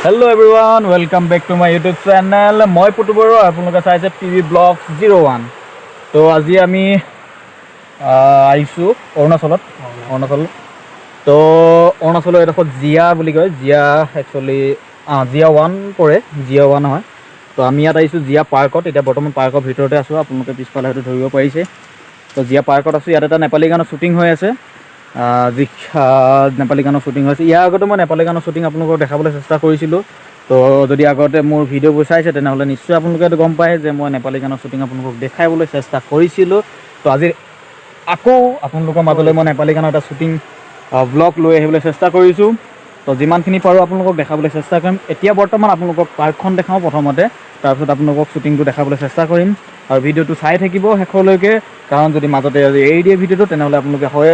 Hello everyone, welcome back to my YouTube channel. মই পুতুবৰো আপোনালোকে চাইছে PV Vlogs 01. তো আজি আমি আইছো অৰুণাচলত তো অৰুণাচলৰ এডোখৰ জিয়া বুলি কয় জিয়া একচুৱেলি জিয়া 1 পৰে জিয়া 1 হয় তো আমি ইয়াত আহিছো জিয়া পাৰ্কত এতিয়া বৰ্তমান পাৰ্কৰ ভিতৰতে আছো আপোনালোকে পিছফালে হয়তো ধৰিব পাৰিছে তো জিয়া পাৰ্কত আছো ইয়াত এটা নেপালী গানৰ শ্বুটিং হৈ আছে যি নেপালী গানৰ শ্বুটিং হৈছে ইয়াৰ আগতে মই নেপালী গানৰ শ্বুটিং আপোনালোকক দেখাবলৈ চেষ্টা কৰিছিলোঁ তো যদি আগতে মোৰ ভিডিঅ'বোৰ চাইছে তেনেহ'লে নিশ্চয় আপোনালোকে গম পায় যে মই নেপালী গানৰ শ্বুটিং আপোনালোকক দেখাবলৈ চেষ্টা কৰিছিলোঁ তো আজি আকৌ আপোনালোকৰ মাজলৈ মই নেপালী গানৰ এটা শ্বুটিং ব্লগ লৈ আহিবলৈ চেষ্টা কৰিছোঁ তো যিমানখিনি পাৰোঁ আপোনালোকক দেখাবলৈ চেষ্টা কৰিম এতিয়া বৰ্তমান আপোনালোকক পাৰ্কখন দেখাওঁ প্ৰথমতে তাৰপিছত আপোনালোকক শ্বুটিংটো দেখাবলৈ চেষ্টা কৰিম আৰু ভিডিঅ'টো চাই থাকিব শেষলৈকে কাৰণ যদি মাজতে এৰি দিয়ে ভিডিঅ'টো তেনেহ'লে আপোনালোকে হয়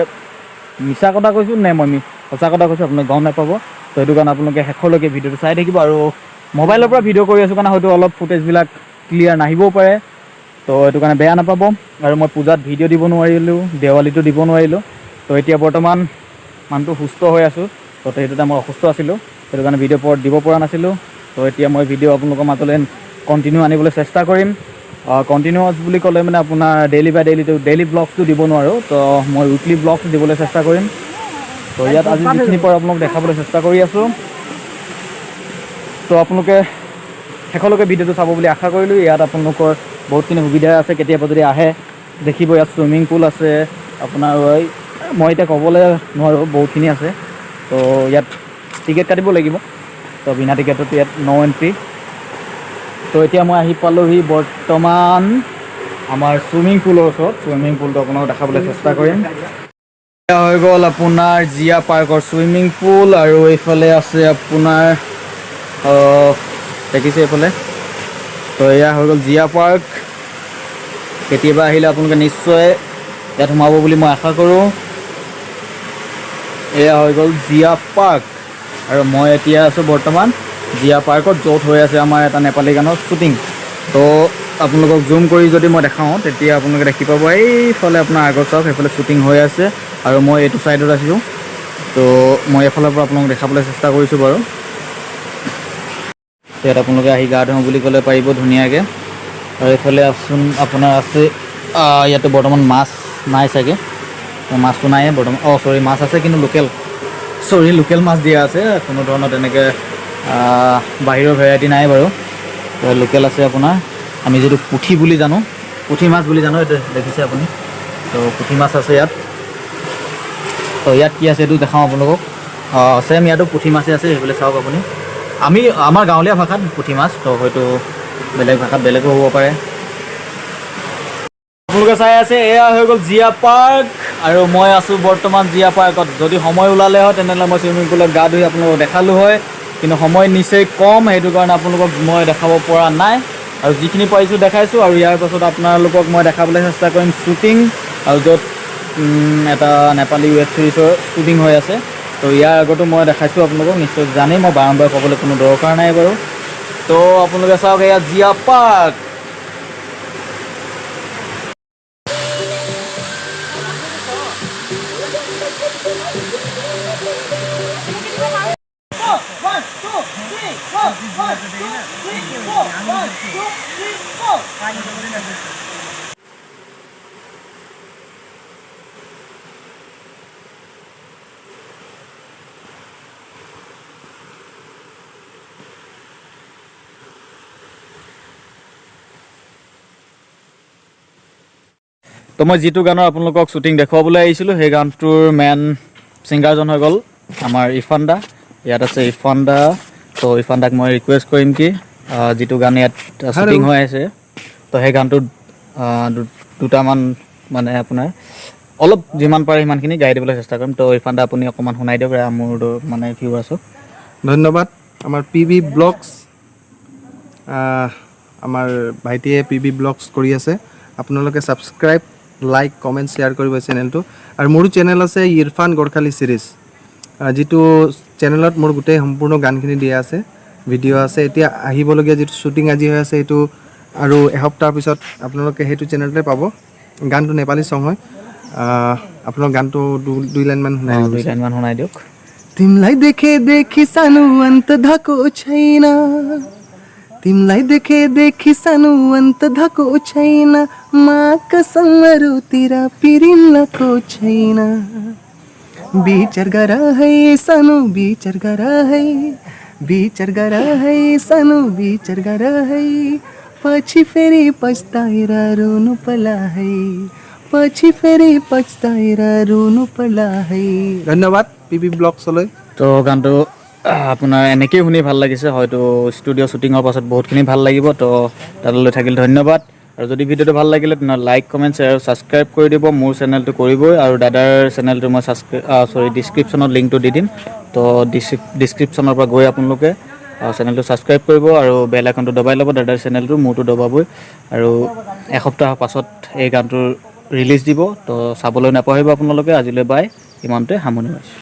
মিছা কথা কৈছোঁ নে মই সঁচা কথা কৈছোঁ আপোনালোকে গম নাপাব তো সেইটো কাৰণে আপোনালোকে শেষলৈকে ভিডিঅ'টো চাই থাকিব আৰু মোবাইলৰ পৰা ভিডিঅ' কৰি আছোঁ কাৰণে হয়তো অলপ ফুটেজবিলাক ক্লিয়াৰ নাহিবও পাৰে তো সেইটো কাৰণে বেয়া নাপাব আৰু মই পূজাত ভিডিঅ' দিব নোৱাৰিলোঁ দেৱালীটো দিব নোৱাৰিলোঁ তো এতিয়া বৰ্তমান মানুহটো সুস্থ হৈ আছোঁ তো সেইটোতে মই অসুস্থ আছিলোঁ সেইটো কাৰণে ভিডিঅ' দিব পৰা নাছিলোঁ তো এতিয়া মই ভিডিঅ' আপোনালোকৰ মাজলৈ কণ্টিনিউ আনিবলৈ চেষ্টা কৰিম কণ্টিনিউৱাছ বুলি ক'লে মানে আপোনাৰ ডেইলি ব্লগছটো দিব নোৱাৰোঁ তো মই উইকলি ব্লগছ দিবলৈ চেষ্টা কৰিম তো ইয়াত আজি যিখিনি পাৰোঁ আপোনালোক দেখাবলৈ চেষ্টা কৰি আছোঁ তো আপোনালোকে শেষলৈকে ভিডিঅ'টো চাব বুলি আশা কৰিলোঁ ইয়াত আপোনালোকৰ বহুতখিনি সুবিধা আছে কেতিয়াবা যদি আহে দেখিব ইয়াত চুইমিং পুল আছে আপোনাৰ মই এতিয়া ক'বলৈ নোৱাৰোঁ বহুতখিনি আছে তো ইয়াত টিকেট কাটিব লাগিব তো বিনা টিকেটত ইয়াত ন এণ্ট্ৰি তো এতিয়া মই আহি পালোঁহি বৰ্তমান আমাৰ চুইমিং পুলৰ ওচৰত চুইমিং পুলটো আপোনালোকক দেখাবলৈ চেষ্টা কৰিম এয়া হৈ গ'ল আপোনাৰ জিয়া পাৰ্কৰ চুইমিং পুল আৰু এইফালে আছে আপোনাৰ দেখিছে এইফালে তো এয়া হৈ গ'ল জিয়া পাৰ্ক কেতিয়াবা আহিলে আপোনালোকে নিশ্চয় ইয়াত সোমাব বুলি মই আশা কৰোঁ এয়া হৈ গ'ল জিয়া পাৰ্ক আৰু মই এতিয়া আছোঁ বৰ্তমান জিয়া পাৰ্কত য'ত হৈ আছে আমাৰ এটা নেপালী গানৰ শ্বুটিং তো আপোনালোকক জুম কৰি যদি মই দেখাওঁ তেতিয়া আপোনালোকে দেখি পাব এইফালে আপোনাৰ আগত চাওক সেইফালে শ্বুটিং হৈ আছে আৰু মই এইটো ছাইডত আছোঁ তো মই এইফালৰ পৰা আপোনালোকক দেখাবলৈ চেষ্টা কৰিছোঁ বাৰু ইয়াত আপোনালোকে আহি গা ধুওঁ বুলি ক'লে পাৰিব ধুনীয়াকৈ আৰু এইফালে আপোনাৰ আছে ইয়াতে বৰ্তমান মাছ নাই চাগে মাছটো নাইয়ে বৰ্তমান চৰি মাছ আছে কিন্তু লোকেল মাছ দিয়া আছে কোনো ধৰণৰ তেনেকৈ বাহিৰৰ ভেৰাইটি নাই বাৰু লোকেল আছে আপোনাৰ আমি যিটো পুঠি বুলি জানো পুঠি মাছ বুলি জানো এইটো দেখিছে আপুনি তো পুঠি মাছ আছে ইয়াত তো ইয়াত কি আছে এইটো দেখাওঁ আপোনালোকক ছেম ইয়াতো পুঠি মাছেই আছে সেইফালে চাওক আপুনি আমাৰ গাঁৱলীয়া ভাষাত পুঠি মাছ তো হয়তো বেলেগ ভাষাত বেলেগো হ'ব পাৰে আপোনালোকে চাই আছে এয়া হৈ গ'ল জিয়া পাৰ্ক আৰু মই আছোঁ বৰ্তমান জিয়া পাৰ্কত যদি সময় ওলালে হয় তেনেহ'লে মই চুইমিং পুলত গা ধুই আপোনালোকক দেখালোঁ হয় কিন্তু সময় নিচেই কম সেইটো কাৰণে আপোনালোকক মই দেখাব পৰা নাই আৰু যিখিনি পাৰিছোঁ দেখাইছোঁ আৰু ইয়াৰ পাছত আপোনালোকক মই দেখাবলৈ চেষ্টা কৰিম শ্বুটিং আৰু য'ত এটা নেপালী ৱেব ছিৰিজৰ শ্বুটিং হৈ আছে তো ইয়াৰ আগতো মই দেখাইছোঁ আপোনালোকক নিশ্চয় জানেই মই বাৰম্বাৰ ক'বলৈ কোনো দৰকাৰ নাই বাৰু তো আপোনালোকে চাওক এয়া জিয়া পাৰ্ক তো মই যিটো গানৰ আপোনালোকক শ্বুটিং দেখুৱাবলৈ আহিছিলোঁ সেই গানটোৰ মেইন ছিংগাৰজন হৈ গ'ল আমাৰ ইৰফান দা ইয়াত আছে ইৰফান দা তো ইৰফান দাক মই ৰিকুৱেষ্ট কৰিম কি যিটো গান ইয়াত শ্বুটিং হৈ আছে তো সেই গানটোত দুটামান মানে আপোনাৰ অলপ যিমান পাৰে সিমানখিনি গাই দিবলৈ চেষ্টা কৰিম তো ইৰফান দা আপুনি অকণমান শুনাই দিয়ক মোৰ মানে ভিউ আছোঁ ধন্যবাদ আমাৰ PV ব্লগছ আমাৰ ভাইটিয়ে PV ব্লগছ কৰি আছে আপোনালোকে ছাবস্ক্ৰাইব লাইক কমেণ্ট শ্বেয়াৰ কৰিব চেনেলটো আৰু মোৰো চেনেল আছে ইৰফান গড়খালি ছিৰিজ যিটো চেনেলত মোৰ গোটেই সম্পূৰ্ণ গানখিনি দিয়া আছে ভিডিঅ' আছে এতিয়া আহিবলগীয়া যিটো শ্বুটিং আজি হৈ আছে সেইটো আৰু এসপ্তাহৰ পিছত আপোনালোকে সেইটো চেনেলতে পাব গানটো নেপালী ছং হয় আপোনাৰ গানটো দুই লাইনমান শুনাই শুনাই দিয়ক तिमलाई देखे देखि सानो अन्त धको छैन तिमलाई देखे देखि सानो अन्त धको छैन कसमहरूतिर पिरिनको छैन विचार गर है सानो विचार गर है विचार गर है सानो विचार गर है पछि फेरि पछताएर रुनु पर्ला है पछि फेरि पछताएर रुनु पर्ला है ধন্যবাদ পিবি ব্লগছলৈ তো গানটো আপোনাৰ এনেকেই শুনি ভাল লাগিছে হয়তো ষ্টুডিঅ' শ্বুটিঙৰ পাছত বহুতখিনি ভাল লাগিব তো তালৈ থাকিল ধন্যবাদ আৰু যদি ভিডিঅ'টো ভাল লাগিলে তেনেহ'লে লাইক কমেণ্ট শ্বেয়াৰ আৰু ছাবস্ক্ৰাইব কৰি দিব মোৰ চেনেলটো কৰিবই আৰু দাদাৰ চেনেলটো মই ডিছক্ৰিপশ্যনত লিংকটো দি দিম তো ডিছক্ৰিপশ্যনৰ পৰা গৈ আপোনালোকে চেনেলটো ছাবস্ক্ৰাইব কৰিব আৰু বেল আইকনটো দবাই ল'ব দাদাৰ চেনেলটো মোৰটো দবাবই আৰু এসপ্তাহৰ পাছত এই গানটোৰ ৰিলিজ দিব তো চাবলৈ নাপাহৰিব আপোনালোকে আজিলৈ বাই ইমানতে সামৰণি মাৰিছোঁ